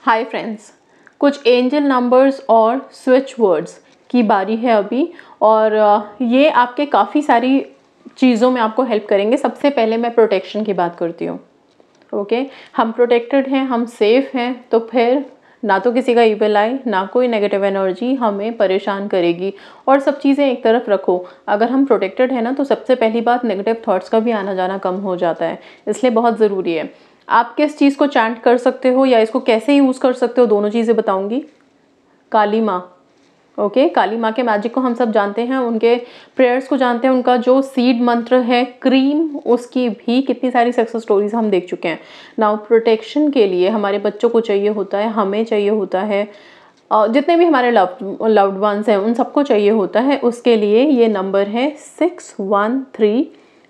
Hi friends, कुछ angel numbers और switch words की बारी है अभी। और ये आपके काफ़ी सारी चीज़ों में आपको हेल्प करेंगे। सबसे पहले मैं प्रोटेक्शन की बात करती हूँ। ओके, हम प्रोटेक्टेड हैं, हम सेफ हैं, तो फिर ना तो किसी का ईविल आई, ना कोई नेगेटिव एनर्जी हमें परेशान करेगी। और सब चीज़ें एक तरफ रखो, अगर हम प्रोटेक्टेड हैं ना, तो सबसे पहली बात नेगेटिव थॉट्स का भी आना जाना कम हो जाता है। इसलिए बहुत ज़रूरी है। आप किस चीज़ को चैंट कर सकते हो या इसको कैसे यूज़ कर सकते हो, दोनों चीज़ें बताऊंगी। काली माँ, ओके, काली माँ के मैजिक को हम सब जानते हैं, उनके प्रेयर्स को जानते हैं। उनका जो सीड मंत्र है क्रीम, उसकी भी कितनी सारी सक्सेस स्टोरीज हम देख चुके हैं। नाउ प्रोटेक्शन के लिए हमारे बच्चों को चाहिए होता है, हमें चाहिए होता है, जितने भी हमारे लव्ड वंस हैं उन सबको चाहिए होता है। उसके लिए ये नंबर है 613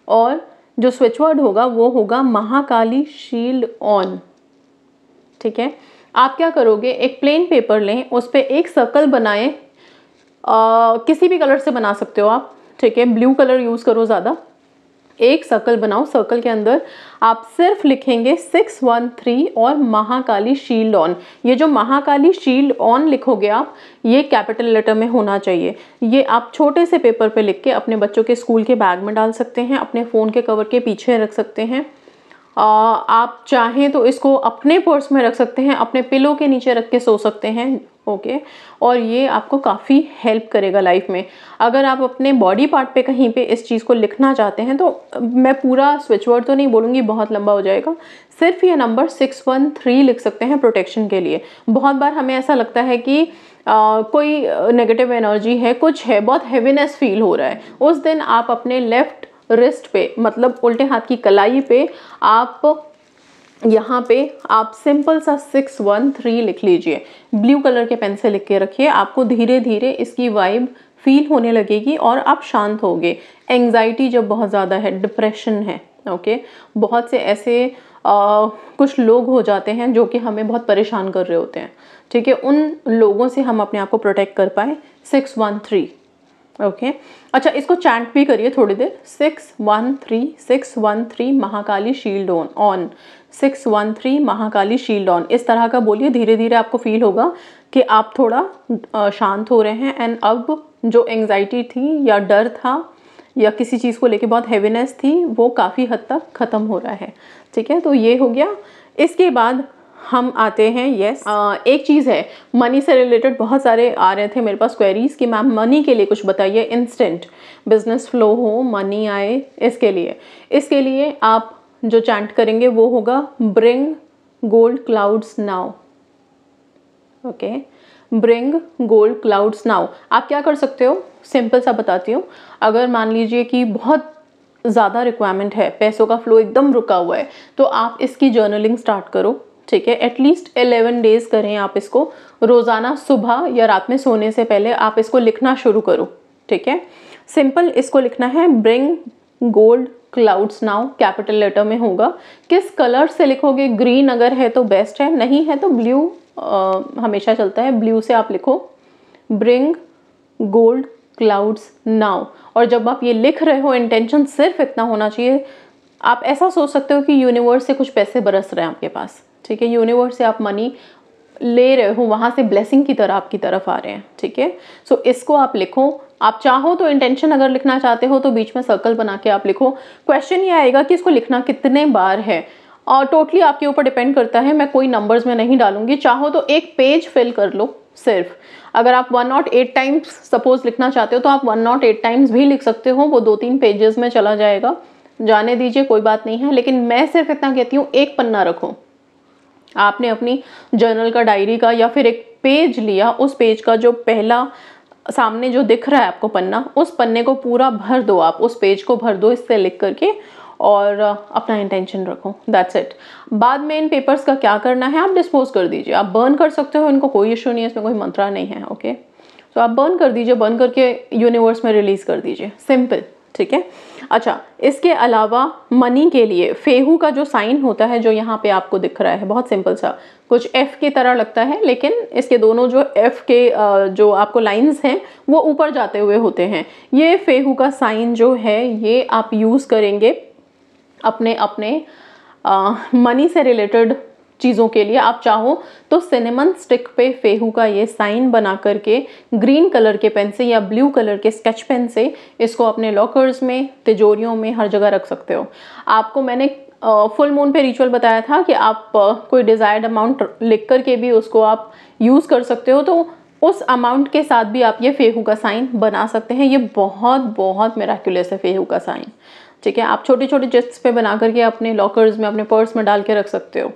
और जो स्विच वर्ड होगा वो होगा महाकाली शील्ड ऑन। ठीक है, आप क्या करोगे, एक प्लेन पेपर लें, उस पर एक सर्कल बनाएं। किसी भी कलर से बना सकते हो आप, ठीक है, ब्लू कलर यूज़ करो ज़्यादा। एक सर्कल बनाओ, सर्कल के अंदर आप सिर्फ लिखेंगे 613 और महाकाली शील्ड ऑन। ये जो महाकाली शील्ड ऑन लिखोगे आप, ये कैपिटल लेटर में होना चाहिए। ये आप छोटे से पेपर पे लिख के अपने बच्चों के स्कूल के बैग में डाल सकते हैं, अपने फ़ोन के कवर के पीछे रख सकते हैं। आप चाहें तो इसको अपने पर्स में रख सकते हैं, अपने पिलो के नीचे रख के सो सकते हैं। ओके, और ये आपको काफ़ी हेल्प करेगा लाइफ में। अगर आप अपने बॉडी पार्ट पे कहीं पे इस चीज़ को लिखना चाहते हैं, तो मैं पूरा स्विच वर्ड तो नहीं बोलूँगी, बहुत लंबा हो जाएगा। सिर्फ ये नंबर 613 लिख सकते हैं प्रोटेक्शन के लिए। बहुत बार हमें ऐसा लगता है कि कोई नेगेटिव एनर्जी है, कुछ है, बहुत हैवीनेस फील हो रहा है। उस दिन आप अपने लेफ्ट रिस्ट पे, मतलब उल्टे हाथ की कलाई पे, आप यहाँ पे आप सिंपल सा 613 लिख लीजिए। ब्लू कलर के पेन से लिख के रखिए। आपको धीरे धीरे इसकी वाइब फील होने लगेगी और आप शांत होगे। एंग्जाइटी जब बहुत ज़्यादा है, डिप्रेशन है, ओके, बहुत से ऐसे कुछ लोग हो जाते हैं जो कि हमें बहुत परेशान कर रहे होते हैं, ठीक है, उन लोगों से हम अपने आप को प्रोटेक्ट कर पाए। 613, ओके। अच्छा, इसको चैंट भी करिए थोड़ी देर। 613 613 Mahakali shield on 613 Mahakali shield on, इस तरह का बोलिए। धीरे धीरे आपको फील होगा कि आप थोड़ा शांत हो रहे हैं। एंड अब जो एंग्जाइटी थी या डर था या किसी चीज़ को लेके बहुत हैवीनेस थी, वो काफ़ी हद तक ख़त्म हो रहा है। ठीक है, तो ये हो गया। इसके बाद हम आते हैं, एक चीज़ है मनी से रिलेटेड। बहुत सारे आ रहे थे मेरे पास क्वेरीज कि मैम मनी के लिए कुछ बताइए, इंस्टेंट बिजनेस फ्लो हो, मनी आए। इसके लिए आप जो चैंट करेंगे वो होगा bring gold clouds now. Okay, bring gold clouds now. आप क्या कर सकते हो, सिंपल सा बताती हूँ। अगर मान लीजिए कि बहुत ज़्यादा रिक्वायरमेंट है, पैसों का फ्लो एकदम रुका हुआ है, तो आप इसकी जर्नलिंग स्टार्ट करो। ठीक है, एटलीस्ट 11 डेज करें आप इसको। रोज़ाना सुबह या रात में सोने से पहले आप इसको लिखना शुरू करो। ठीक है, सिंपल इसको लिखना है, bring gold clouds now, capital letter में होगा। किस कलर से लिखोगे, ग्रीन अगर है तो बेस्ट है, नहीं है तो ब्लू हमेशा चलता है, ब्लू से आप लिखो ब्रिंग गोल्ड क्लाउड्स नाउ। और जब आप ये लिख रहे हो, इंटेंशन सिर्फ इतना होना चाहिए। आप ऐसा सोच सकते हो कि यूनिवर्स से कुछ पैसे बरस रहे हैं आपके पास। ठीक है, यूनिवर्स से आप मनी ले रहे हो, वहाँ से ब्लेसिंग की तरह आपकी तरफ आ रहे हैं। ठीक है, सो इसको आप लिखो। आप चाहो तो इंटेंशन अगर लिखना चाहते हो तो बीच में सर्कल बना के आप लिखो। क्वेश्चन ये आएगा कि इसको लिखना कितने बार है, और टोटली आपके ऊपर डिपेंड करता है। मैं कोई नंबर्स में नहीं डालूंगी। चाहो तो एक पेज फिल कर लो सिर्फ। अगर आप 108 टाइम्स सपोज लिखना चाहते हो तो आप 108 टाइम्स भी लिख सकते हो, वो 2-3 पेजेस में चला जाएगा। जाने दीजिए, कोई बात नहीं है। लेकिन मैं सिर्फ इतना कहती हूँ, एक पन्ना रखो। आपने अपनी जर्नल का, डायरी का, या फिर एक पेज लिया, उस पेज का जो पहला सामने जो दिख रहा है आपको पन्ना, उस पन्ने को पूरा भर दो। आप उस पेज को भर दो इससे लिख करके, और अपना इंटेंशन रखो। That's it. बाद में इन पेपर्स का क्या करना है, आप डिस्पोज कर दीजिए। आप बर्न कर सकते हो, इनको कोई इशू नहीं है, इसमें कोई मंत्रा नहीं है। ओके, तो आप बर्न कर दीजिए, बर्न करके यूनिवर्स में रिलीज कर दीजिए, सिंपल। ठीक है, अच्छा, इसके अलावा मनी के लिए फेहू का जो साइन होता है, जो यहाँ पे आपको दिख रहा है, बहुत सिंपल सा, कुछ एफ की तरह लगता है, लेकिन इसके दोनों जो एफ के जो आपको लाइंस हैं वो ऊपर जाते हुए होते हैं। ये फेहू का साइन जो है, ये आप यूज़ करेंगे अपने मनी से रिलेटेड चीज़ों के लिए आप चाहो तो सिनेमन स्टिक पे फेहू का ये साइन बना करके ग्रीन कलर के पेन से या ब्लू कलर के स्केच पेन से इसको अपने लॉकर्स में, तिजोरियों में, हर जगह रख सकते हो। आपको मैंने फुल मून पे रिचुअल बताया था कि आप कोई डिज़ायर्ड अमाउंट लिख करके भी उसको आप यूज़ कर सकते हो, तो उस अमाउंट के साथ भी आप ये फेहू का साइन बना सकते हैं। ये बहुत बहुत मिराक्युलस है फेहू का साइन, ठीक है। आप छोटे छोटे चिट्स पे बना करके अपने लॉकर्स में, अपने पर्स में डाल के रख सकते हो,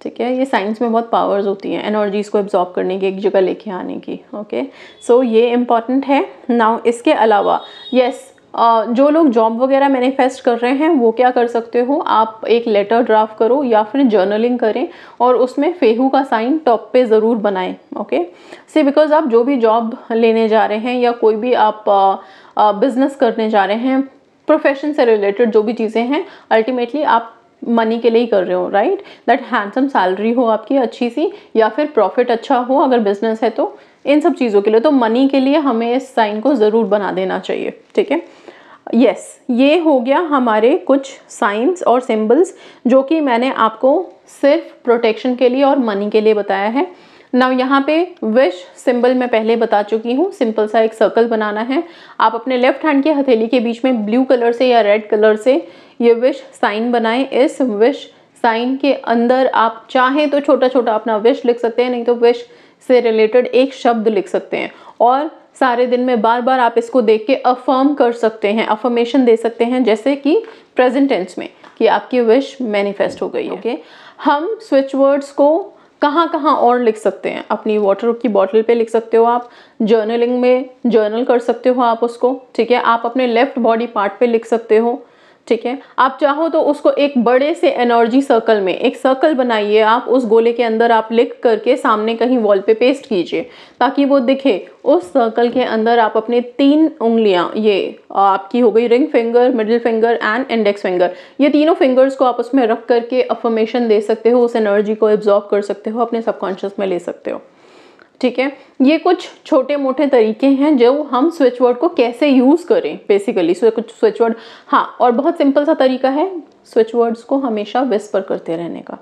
ठीक है। ये साइंस में बहुत पावर्स होती हैं एनर्जीज़ को एब्जॉर्ब करने की, एक जगह लेके आने की, ओके। सो ये इम्पॉर्टेंट है। नाउ इसके अलावा यस, जो लोग जॉब वगैरह मैनिफेस्ट कर रहे हैं वो क्या कर सकते हो, आप एक लेटर ड्राफ्ट करो या फिर जर्नलिंग करें और उसमें फेहू का साइन टॉप पे ज़रूर बनाएं, ओके। से बिकॉज आप जो भी जॉब लेने जा रहे हैं या कोई भी आप बिजनेस करने जा रहे हैं, प्रोफेशन से रिलेटेड जो भी चीज़ें हैं, अल्टीमेटली आप मनी के लिए ही कर रहे हो, राइट। दैट हैंडसम सैलरी हो आपकी अच्छी सी, या फिर प्रॉफिट अच्छा हो अगर बिजनेस है तो, इन सब चीज़ों के लिए, तो मनी के लिए हमें इस साइन को ज़रूर बना देना चाहिए, ठीक है। यस, ये हो गया हमारे कुछ साइंस और सिंबल्स जो कि मैंने आपको सिर्फ प्रोटेक्शन के लिए और मनी के लिए बताया है। नाउ यहाँ पे विश सिंबल मैं पहले बता चुकी हूँ, सिंपल सा एक सर्कल बनाना है। आप अपने लेफ्ट हैंड के हथेली के बीच में ब्लू कलर से या रेड कलर से ये विश साइन बनाएं। इस विश साइन के अंदर आप चाहें तो छोटा छोटा अपना विश लिख सकते हैं, नहीं तो विश से रिलेटेड एक शब्द लिख सकते हैं और सारे दिन में बार बार आप इसको देख के अफर्म कर सकते हैं, अफर्मेशन दे सकते हैं, जैसे कि प्रेजेंट टेंस में कि आपकी विश मैनिफेस्ट हो गई है, ओके। हम स्विच वर्ड्स को कहाँ कहाँ और लिख सकते हैं, अपनी वाटर की बॉटल पे लिख सकते हो आप, जर्नलिंग में जर्नल कर सकते हो आप उसको, ठीक है। आप अपने लेफ्ट बॉडी पार्ट पे लिख सकते हो, ठीक है। आप चाहो तो उसको एक बड़े से एनर्जी सर्कल में एक सर्कल बनाइए, आप उस गोले के अंदर आप लिख करके सामने कहीं वॉल पे पेस्ट कीजिए ताकि वो दिखे। उस सर्कल के अंदर आप अपने 3 उंगलियां, ये आपकी हो गई ring finger, middle finger and index finger, ये तीनों फिंगर्स को आप उसमें रख करके अफर्मेशन दे सकते हो, उस एनर्जी को एब्जॉर्ब कर सकते हो, अपने सबकॉन्शियस में ले सकते हो, ठीक है। ये कुछ छोटे मोटे तरीके हैं जो हम स्विच वर्ड को कैसे यूज़ करें बेसिकली। कुछ स्विच वर्ड, हाँ, और बहुत सिंपल सा तरीका है स्विच वर्ड्स को हमेशा विस्पर करते रहने का,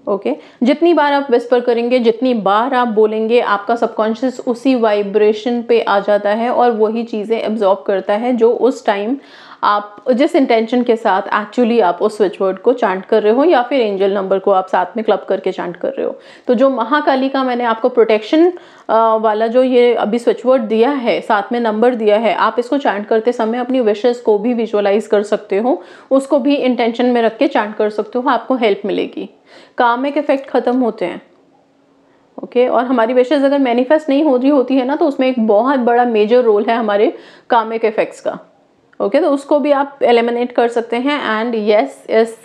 ओके। जितनी बार आप विस्पर करेंगे, जितनी बार आप बोलेंगे, आपका सबकॉन्शियस उसी वाइब्रेशन पे आ जाता है और वही चीज़ें एब्जॉर्ब करता है जो उस टाइम आप जिस इंटेंशन के साथ एक्चुअली आप उस स्विच वर्ड को चांट कर रहे हो या फिर एंजल नंबर को आप साथ में क्लब करके चांट कर रहे हो। तो जो महाकाली का मैंने आपको प्रोटेक्शन वाला जो ये अभी स्विच वर्ड दिया है, साथ में नंबर दिया है, आप इसको चांट करते समय अपनी विशेस को भी विजुअलाइज कर सकते हो, उसको भी इंटेंशन में रख के चांट कर सकते हो, आपको हेल्प मिलेगी। कामिक इफेक्ट खत्म होते हैं, ओके। और हमारी विशेस अगर मैनिफेस्ट नहीं हो रही होती है ना, तो उसमें एक बहुत बड़ा मेजर रोल है हमारे कामिक इफेक्ट्स का, ओके। तो उसको भी आप एलिमिनेट कर सकते हैं। एंड यस, इस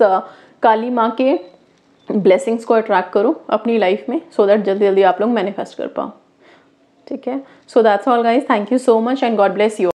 काली माँ के ब्लेसिंग्स को अट्रैक्ट करो अपनी लाइफ में, सो दैट जल्दी जल्दी आप लोग मैनिफेस्ट कर पाओ, ठीक है। So that's all guys, thank you so much and God bless you.